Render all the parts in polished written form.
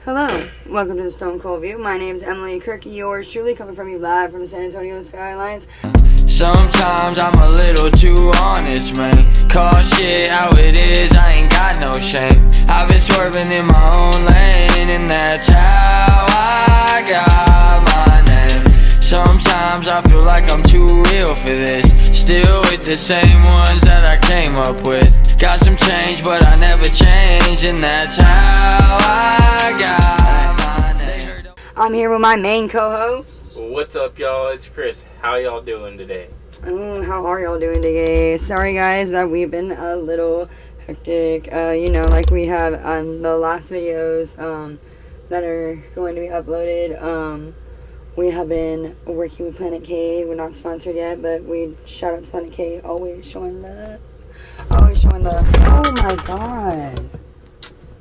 Hello, welcome to the Stone Cold View. My name is Emily Kirky, yours truly, coming from you live from the San Antonio Skylines. Sometimes I'm a little too honest, man. Call shit how it is, I ain't got no shame. I've been swerving in my own lane, and that's how I got my name. Sometimes I feel like I'm too real for this, still with the same ones that I came up with. Got some change, but I never changed, and that's how I got my name. I'm here with my main co-host. What's up, y'all? It's Kris. How y'all doing today? How are y'all doing today? Sorry guys that we've been a little hectic. Like we have on the last videos that are going to be uploaded. We have been working with Planet K. We're not sponsored yet, but we shout out to Planet K. Always showing love. Always showing love. Oh my god.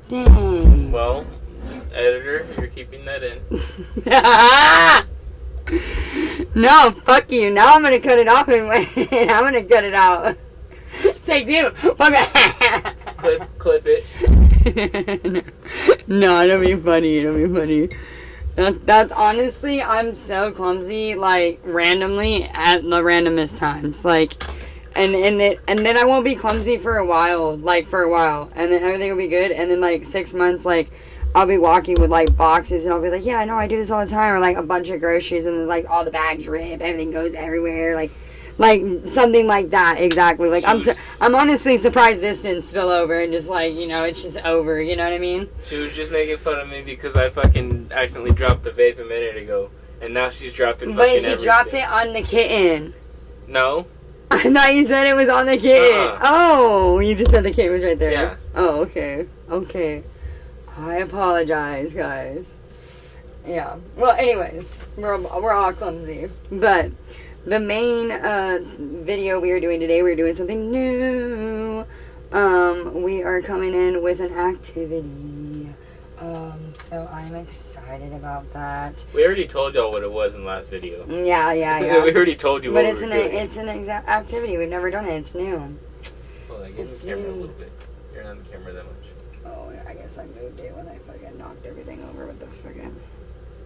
Dang. Well, editor, you're keeping that in. No, fuck you. Now I'm gonna cut it off and wait. I'm gonna cut it out. Take two. Fuck it. Clip it. No, it'll be funny. It'll be funny. That's honestly, I'm so clumsy, like, randomly at the randomest times. Like, and then I won't be clumsy for a while, and then everything will be good, and then, like, 6 months, like, I'll be walking with, like, boxes, and I'll be like, yeah, I know, I do this all the time, or, like, a bunch of groceries, and then, like, all the bags rip, everything goes everywhere, like something like that, exactly. Like, I'm honestly surprised this didn't spill over, and just, like, it's just over, you know what I mean? She was just making fun of me because I fucking accidentally dropped the vape a minute ago, and now she's dropping fucking everything. But you dropped it on the kitten. No. I thought you said it was on the kitten. Oh, you just said the kitten was right there. Yeah. Oh, okay. Okay. I apologize, guys. Yeah. Well, anyways, we're all clumsy. But the main video we are doing today, we're doing something new. We are coming in with an activity. So I'm excited about that. We already told y'all what it was in the last video. Yeah. We already told you what but we were doing. It's an exact activity. We've never done it. It's new. Hold on, get the camera a little bit. You're not on the camera that much. Oh, yeah, I guess I moved it when I fucking knocked everything over with the fucking...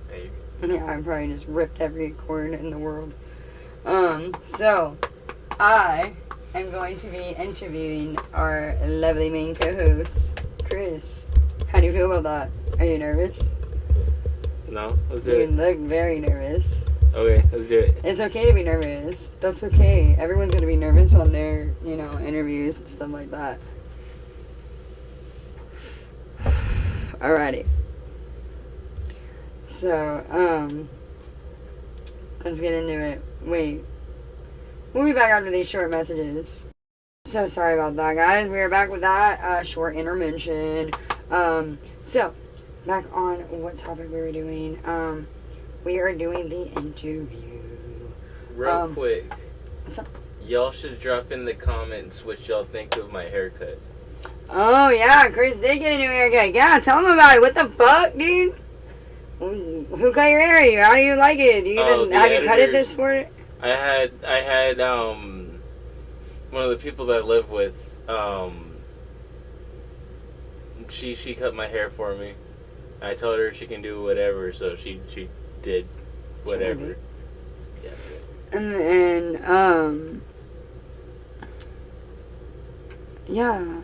There you go. Yeah, I probably just ripped every cord in the world. So, I am going to be interviewing our lovely main co-host, Kris. How do you feel about that? Are you nervous? No, let's do You it. look very nervous. Okay, let's do it. It's okay to be nervous. That's okay. Everyone's going to be nervous on their, interviews and stuff like that. Alrighty. So, let's get into it. Wait. We'll be back after these short messages. So sorry about that, guys. We are back with that short intervention. So, back on what topic we were doing. We are doing the interview. Real quick. What's up? Y'all should drop in the comments what y'all think of my haircut. Oh, yeah, Kris did get a new haircut. Yeah, tell him about it. What the fuck, dude? Who cut your hair? How do you like it? Do you even have you cut it this for it? I had one of the people that I live with, she cut my hair for me. I told her she can do whatever, so she did whatever. Yeah. And then, yeah.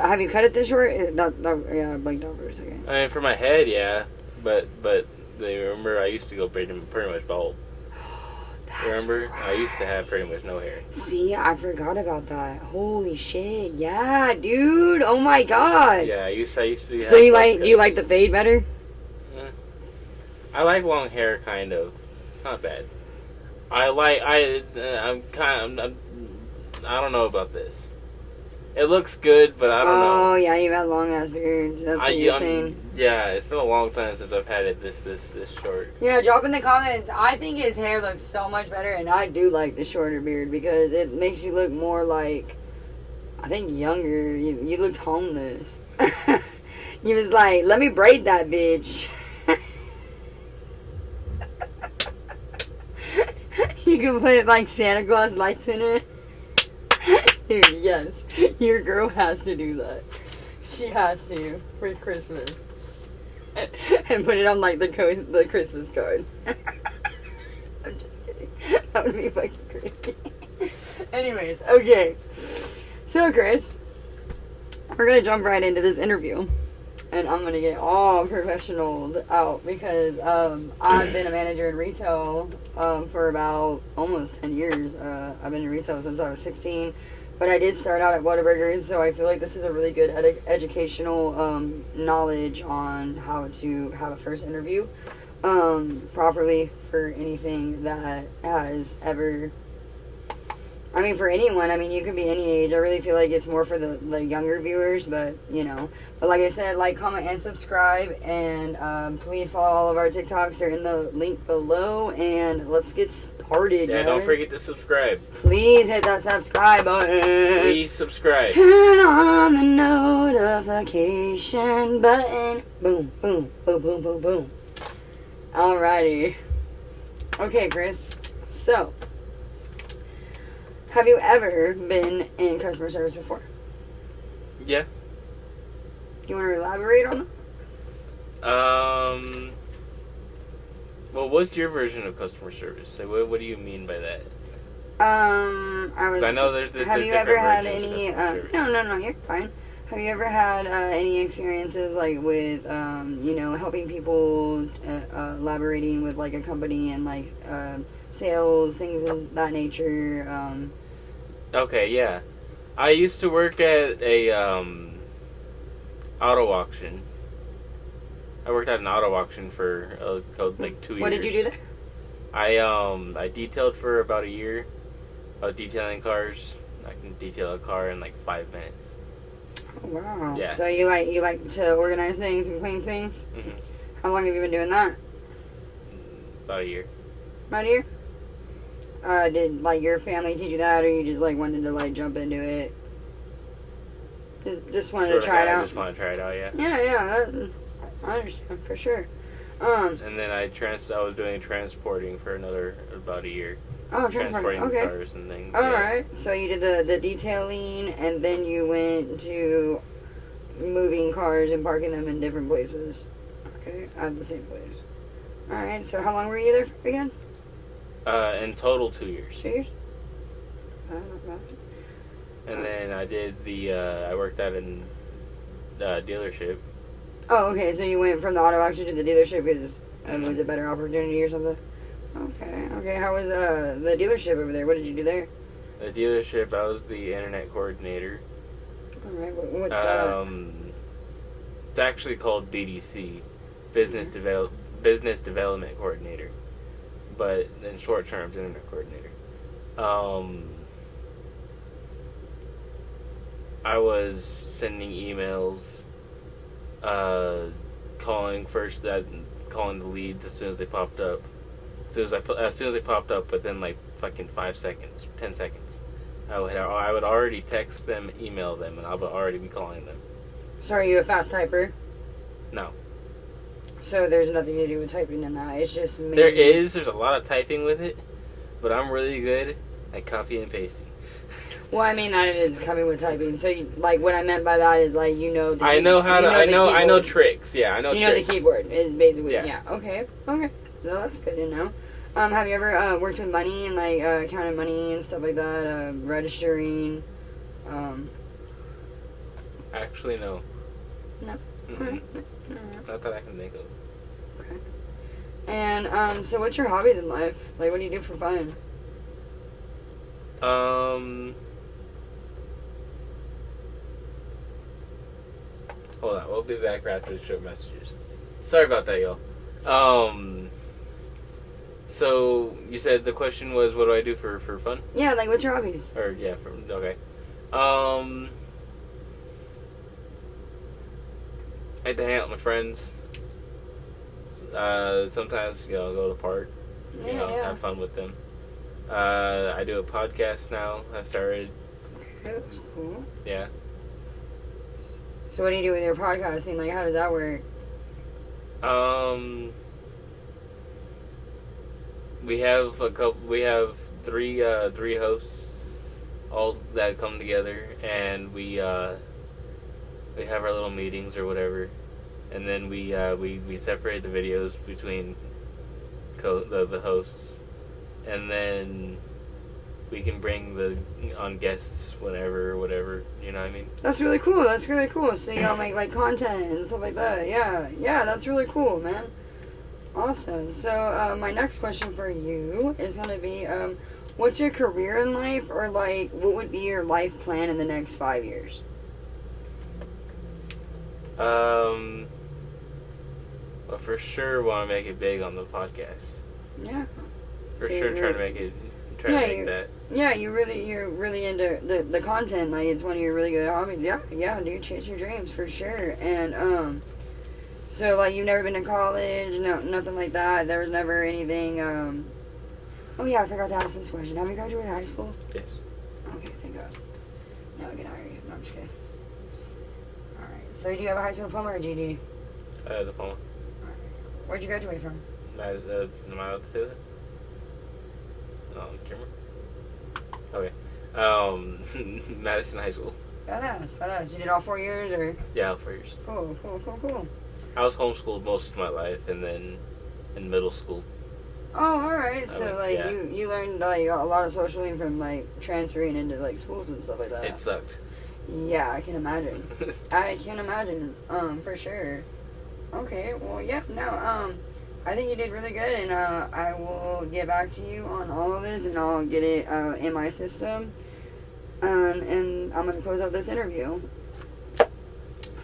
Have you cut it this short? Yeah, I blinked out for a second. I mean, for my head, yeah, but they remember I used to go pretty much bald. Remember? Right. I used to have pretty much no hair. See, I forgot about that. Holy shit. Yeah, dude. Oh my god. Yeah, I used to So do you like the fade better? I like long hair, kind of. It's not bad. I don't know about this. It looks good, but I don't know. Oh, yeah, you've had long ass beards. That's what you're saying. Yeah, it's been a long time since I've had it this short. Yeah, drop in the comments. I think his hair looks so much better, and I do like the shorter beard because it makes you look more like, I think, younger. You looked homeless. You was like, let me braid that bitch. You can put, like, Santa Claus lights in it. Dude, yes. Your girl has to do that. She has to for Christmas. and put it on like the Christmas card. I'm just kidding. That would be fucking crazy. Anyways, okay. So, Kris, we're gonna jump right into this interview. And I'm gonna get all professional out because I've been a manager in retail for about almost 10 years. I've been in retail since I was 16, but I did start out at Whataburgers, so I feel like this is a really good educational knowledge on how to have a first interview properly for anything that has ever. I mean, for anyone. I mean, you could be any age. I really feel like it's more for the younger viewers, but, you know. But like I said, like, comment, and subscribe. And please follow all of our TikToks. They're in the link below. And let's get started, Yeah, guys. don't forget to subscribe. Please hit that subscribe button. Please subscribe. Turn on the notification button. Boom, boom, boom, boom, boom, boom. Alrighty. Okay, Kris. So, have you ever been in customer service before? Yeah. You want to elaborate on that? Well, what's your version of customer service? Like, what do you mean by that? I was. 'Cause I know there's Have you different ever had versions of any? customer service. No, you're fine. Have you ever had any experiences like with, you know, helping people, elaborating with like a company and like sales, things of that nature? Okay, yeah. I used to work at a auto auction. I worked at an auto auction for like 2 years. What did you do there? I detailed for about a year. I was detailing cars. I can detail a car in like 5 minutes. Oh, wow. Yeah. So you like to organize things and clean things? Mm-hmm. How long have you been doing that? About a year. About a year? Did like your family teach you that, or you just like wanted to like jump into it? Just wanted to try it out. I just want to try it out, yeah. Yeah, I understand for sure. And then I was doing transporting for about a year. Oh, Transporting okay. cars and things. All yeah. right. So you did the detailing, and then you went to moving cars and parking them in different places. Okay, at the same place. All right. So how long were you there for again? In total, 2 years. 2 years. And then I did I worked at a dealership. Oh, okay. So you went from the auto auction to the dealership because it was a better opportunity or something. Okay. How was the dealership over there? What did you do there? The dealership, I was the internet coordinator. All right. What's that? It's actually called BDC, Business Development Coordinator, but in short terms, internet coordinator. I was sending emails, calling the leads as soon as they popped up. As soon as they popped up, within like fucking 5 seconds, 10 seconds, I would already text them, email them, and I would already be calling them. So are you a fast typer? No. So there's nothing to do with typing in that. It's just me. There's a lot of typing with it, but I'm really good at copy and pasting. Well, I mean that it is coming with typing. So, like, what I meant by that is like you know. I know tricks. Yeah, I know. You tricks. know the keyboard is basically Yeah. Okay. So that's good to know. Have you ever worked with money and like counting money and stuff like that? Registering. Actually, no. No. Mm-hmm. Not that I can think of. Okay. And so what's your hobbies in life? Like, what do you do for fun? Hold on, we'll be back after the short messages. Sorry about that, y'all. So you said the question was, what do I do for fun? Yeah, like, what's your hobbies? Okay. I like to hang out with my friends. Sometimes, go to the park. Have fun with them. I do a podcast now. I started. Okay, that's cool. Yeah. So what do you do with your podcasting? Like, how does that work? We have three hosts, all that come together, and we have our little meetings or whatever, and then we separate the videos between the hosts, and then we can bring on guests whenever, whatever, you know what I mean? That's really cool. That's really cool. So y'all make like content and stuff like that. Yeah, that's really cool, man. Awesome. So my next question for you is gonna be, what's your career in life, or like what would be your life plan in the next 5 years? Well, for sure, want to make it big on the podcast. Yeah. For So sure, you're try to make that. Yeah, you're really into the content. Like, it's one of your really good hobbies. Yeah, dude, chase your dreams for sure. And so like you've never been to college, no, nothing like that. There was never anything. Oh yeah, I forgot to ask this question. Have you graduated high school? Yes. Okay, thank God. Now I can hire you. No, I'm just kidding. All right. So do you have a high school diploma or GED? Diploma. Where'd you graduate from? Am I allowed to say that? Camera? Okay. Madison High School. Badass. You did all 4 years, or? Yeah, all 4 years. Cool. I was homeschooled most of my life, and then in middle school. Oh, alright. So, went, like, yeah. you learned, like, a lot of socially from, like, transferring into, like, schools and stuff like that. It sucked. Yeah, I can imagine. For sure. Okay, well, yeah, no, I think you did really good, and, I will get back to you on all of this, and I'll get it, in my system, and I'm gonna close out this interview.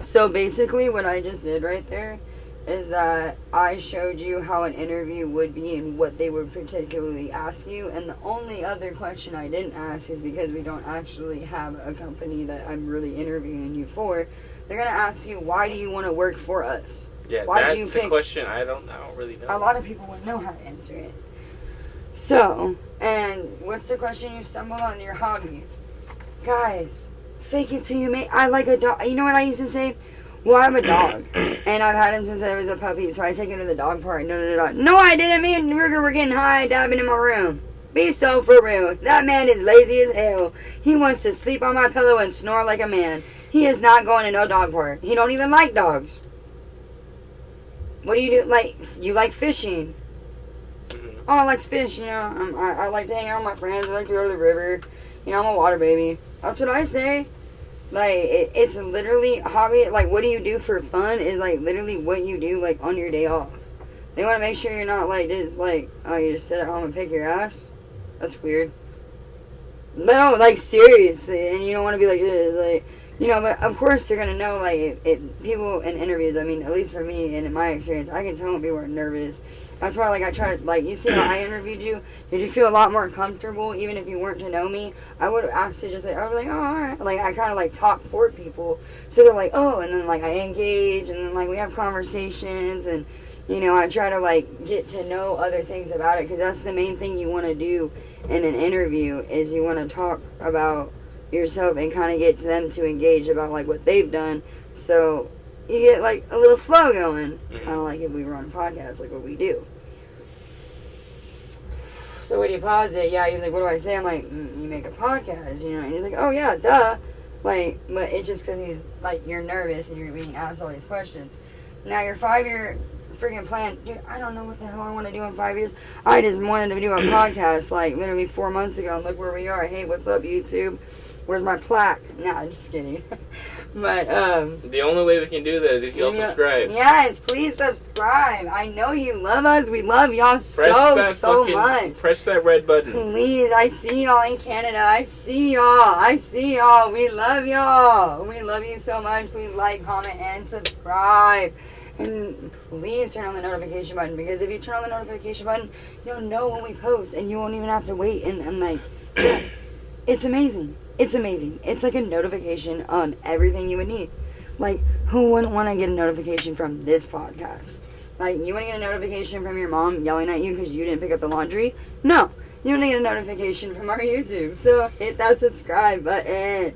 So, basically, what I just did right there is that I showed you how an interview would be and what they would particularly ask you, and the only other question I didn't ask is because we don't actually have a company that I'm really interviewing you for. They're gonna ask you, why do you want to work for us? Yeah, Why that's do you pick? a question I don't really know. A lot of people wouldn't know how to answer it. So, and what's the question you stumbled on? Your hobby, guys. Fake it till you make. I like a dog. You know what I used to say? Well, I have a dog, and I've had him since I was a puppy, so I take him to the dog park. No, I didn't. Me and Ruger were getting high, dabbing in my room. Be so for real. That man is lazy as hell. He wants to sleep on my pillow and snore like a man. He is not going to no dog park. He don't even like dogs. What do you do? Like, you like fishing? Oh, I like to fish. You know, I like to hang out with my friends. I like to go to the river. You know, I'm a water baby. That's what I say. Like, it's literally a hobby. Like, what do you do for fun is, like, literally what you do, like, on your day off. They want to make sure you're not, like, just, like, oh, you just sit at home and pick your ass? That's weird. No, like, seriously. And you don't want to be like, you know, but of course they're going to know, like, if people in interviews, I mean, at least for me and in my experience, I can tell when people are nervous. That's why, like, I try to, like, you see how I interviewed you? Did you feel a lot more comfortable, even if you weren't to know me? I would have asked you just, like, I would be like, oh, alright. Like, I kind of, like, talk for people. So they're like, oh, and then, like, I engage, and then, like, we have conversations, and, you know, I try to, like, get to know other things about it, because that's the main thing you want to do in an interview, is you want to talk about yourself and kind of get them to engage about, like, what they've done, so you get, like, a little flow going, kind of like if we were on a podcast, like what we do. So when you pause it, yeah, you're like, what do I say? I'm like, you make a podcast, you know, and he's like, oh yeah, duh, like, but it's just because he's, like, you're nervous and you're being asked all these questions. Now your 5-year freaking plan, dude, I don't know what the hell I want to do in 5 years. I just wanted to do a podcast, like, literally 4 months ago, and look where we are. Hey, what's up, YouTube? Where's my plaque? Nah, just kidding. But, the only way we can do that is if y'all subscribe. Yes, please subscribe. I know you love us. We love y'all so much. Press that red button. Please, I see y'all in Canada. I see y'all. We love y'all. We love you so much. Please like, comment, and subscribe. And please turn on the notification button, because if you turn on the notification button, you'll know when we post, and you won't even have to wait and like, it's amazing. It's amazing. It's like a notification on everything you would need. Like, who wouldn't want to get a notification from this podcast? Like, you want to get a notification from your mom yelling at you because you didn't pick up the laundry? No. You want to get a notification from our YouTube. So, hit that subscribe button.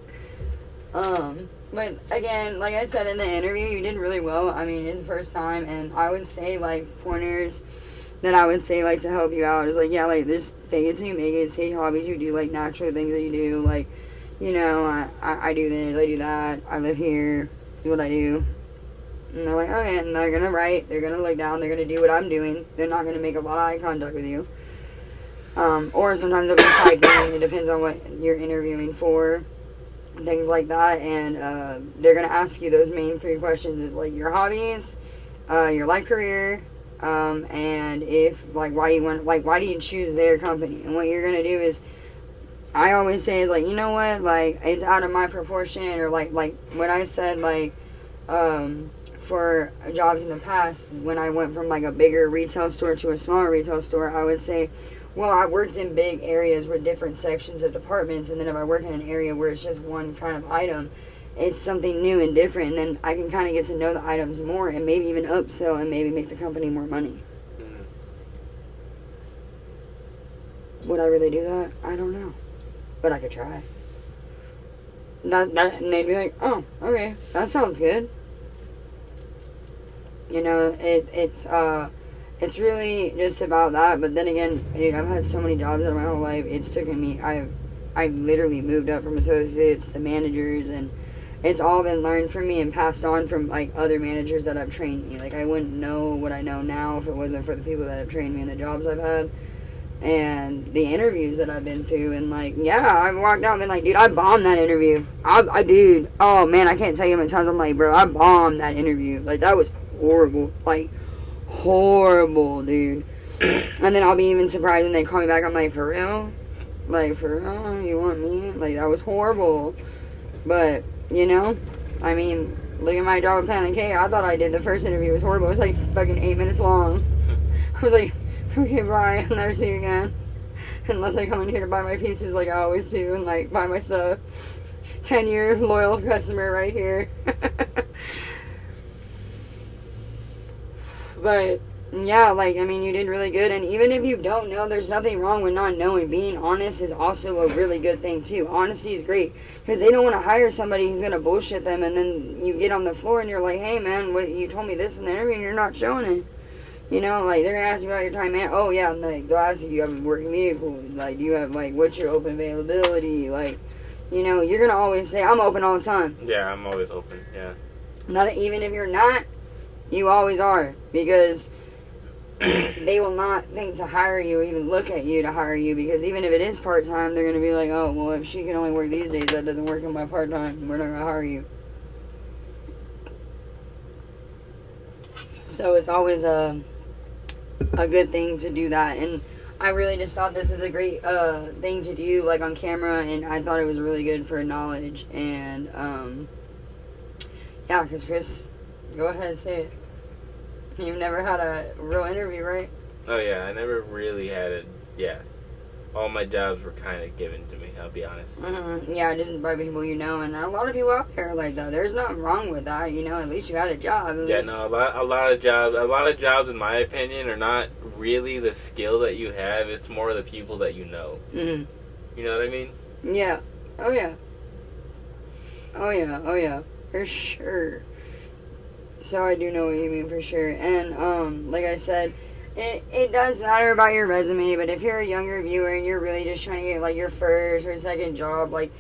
But, again, like I said in the interview, you did really well. I mean, it's the first time. And I would say, like, pointers that I would say, like, to help you out is, like, yeah, like, this, fake it till you make it. Say hobbies you do, like, natural things that you do, like, you know, I do this, I do that, I live here, do what I do, And they're like, oh yeah, and they're gonna write, they're gonna look down, they're gonna do what I'm doing. They're not gonna make a lot of eye contact with you. Or sometimes they'll be typing. It depends on what you're interviewing for, things like that. And they're gonna ask you those main 3 questions: is like your hobbies, your life career, and if like why do you choose their company? And what you're gonna do is, I always say, like, you know what, like, it's out of my proportion, or like when I said, like, for jobs in the past, when I went from like a bigger retail store to a smaller retail store, I would say, well, I worked in big areas with different sections of departments, and then if I work in an area where it's just one kind of item, it's something new and different, and then I can kind of get to know the items more, and maybe even upsell, and maybe make the company more money. Would I really do that? I don't know. But I could try. And they'd be like, oh, okay, that sounds good. You know, it's really just about that. But then again, dude, I've had so many jobs in my whole life. It's taken me, I've literally moved up from associates to managers, and it's all been learned from me and passed on from, like, other managers that have trained me. Like, I wouldn't know what I know now if it wasn't for the people that have trained me in the jobs I've had. And the interviews that I've been through, and like, yeah, I've walked out and been like, dude, I bombed that interview. Dude, oh man, I can't tell you how many times I'm like, bro, I bombed that interview. Like, that was horrible. Like, horrible, dude. And then I'll be even surprised when they call me back. I'm like, for real? Like, for real? You want me? Like, that was horrible. But, you know, I mean, look at my job at Planet K. I thought I did the first interview. It was horrible. It was like fucking 8 minutes long. I was like, okay, bye. I'll never see you again. Unless I come in here to buy my pieces like I always do, and like buy my stuff. 10-year loyal customer right here. But yeah, like, I mean, you did really good. And even if you don't know, there's nothing wrong with not knowing. Being honest is also a really good thing too. Honesty is great, because they don't want to hire somebody who's gonna bullshit them, and then you get on the floor and you're like, hey man, what, you told me this in the interview and you're not showing it. You know, like, they're gonna ask you about your time, man. Oh yeah, and like, they'll ask you, do you have a working vehicle? Like, do you have, like, what's your open availability? Like, you know, you're gonna always say, I'm open all the time. Yeah, I'm always open. Yeah. Not even if you're not, you always are, because they will not think to hire you or even look at you to hire you, because even if it is part-time, they're gonna be like, oh, well, if she can only work these days, that doesn't work in my part-time, we're not gonna hire you. So it's always a good thing to do that. And I really just thought this is a great thing to do, like, on camera, and I thought it was really good for knowledge. And yeah, because Kris, go ahead and say it. You've never had a real interview, right? Oh yeah, I never really had it. Yeah, all my jobs were kind of given to me, I'll be honest. Mm-hmm. Yeah, just by people you know, and a lot of people out there are like that. There's nothing wrong with that, you know. At least you had a job. Yeah, no, a lot of jobs, in my opinion, are not really the skill that you have. It's more the people that you know. Mm-hmm. You know what I mean? Yeah. Oh yeah. Oh yeah. Oh yeah. For sure. So I do know what you mean, for sure. And like I said, it does matter about your resume, but if you're a younger viewer and you're really just trying to get, like, your first or second job, like,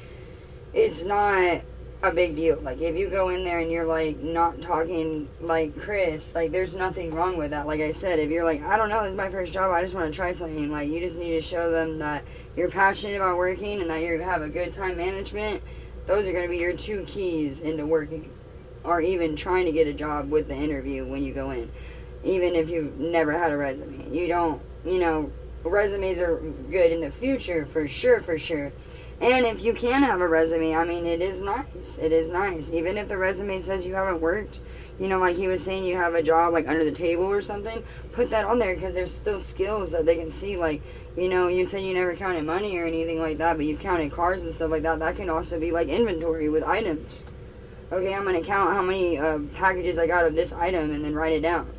it's not a big deal. Like, if you go in there and you're, like, not talking like Kris, like, there's nothing wrong with that. Like I said, if you're like, I don't know, this is my first job, I just want to try something, like, you just need to show them that you're passionate about working and that you have a good time management. Those are going to be your 2 keys into working, or even trying to get a job with the interview when you go in. Even if you've never had a resume. You don't, you know, resumes are good in the future, for sure, for sure. And if you can have a resume, I mean, it is nice. It is nice. Even if the resume says you haven't worked, you know, like he was saying, you have a job, like, under the table or something, put that on there, because there's still skills that they can see. Like, you know, you said you never counted money or anything like that, but you've counted cars and stuff like that. That can also be, like, inventory with items. Okay, I'm going to count how many packages I got of this item and then write it down.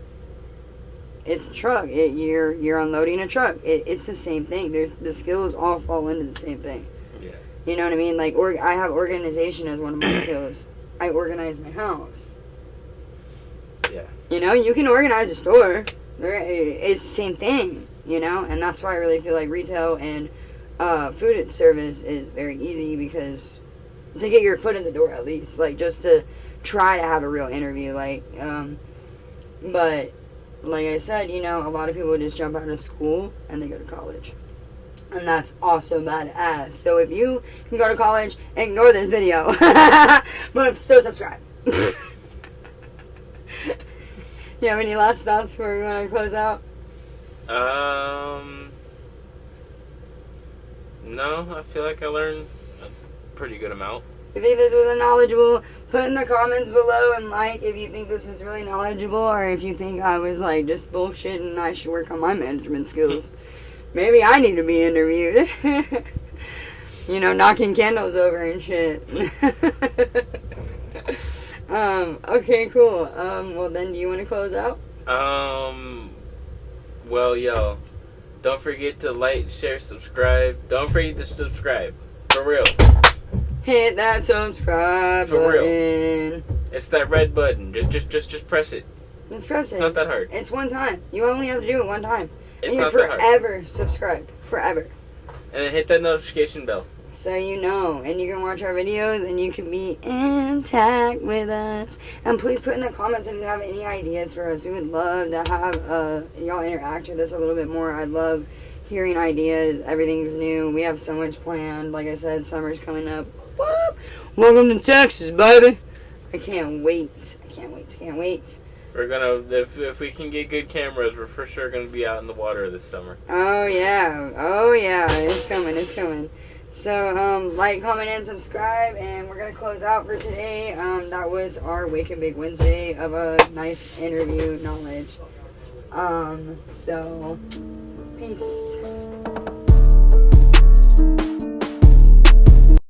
It's a truck. You're unloading a truck. It's the same thing. The skills all fall into the same thing. Yeah. You know what I mean? Like, I have organization as one of my skills. I organize my house. Yeah. You know, you can organize a store. It's the same thing, you know? And that's why I really feel like retail and food and service is very easy, because to get your foot in the door, at least, like, just to try to have a real interview, but like I said, you know, a lot of people just jump out of school and they go to college. And that's also badass. So if you can go to college, ignore this video. But still subscribe. You have any last thoughts before we want to close out? No, I feel like I learned a pretty good amount. If you think this was knowledgeable, put in the comments below and like if you think this is really knowledgeable, or if you think I was like just bullshit and I should work on my management skills. Maybe I need to be interviewed. You know, knocking candles over and shit. Okay, cool. Well then, do you want to close out? Well, yo, don't forget to like, share, subscribe. Don't forget to subscribe. For real. Hit that subscribe For button. real. It's that red button. Just press it. Just press it. It's not that hard. It's one time. You only have to do it one time. It's and you're not that hard. forever subscribed. Forever. And then hit that notification bell. So you know, and you can watch our videos and you can be intact with us. And please put in the comments if you have any ideas for us. We would love to have y'all interact with us a little bit more. I love hearing ideas. Everything's new. We have so much planned. Like I said, summer's coming up. Whoop. Welcome to Texas, baby. I can't wait. I can't wait. Can't wait. We're gonna, if we can get good cameras, we're for sure gonna be out in the water this summer. Oh yeah. Oh yeah. It's coming. It's coming. So, like, comment, and subscribe, and we're going to close out for today. That was our Wake and Bake Wednesday of a nice interview knowledge. So, peace.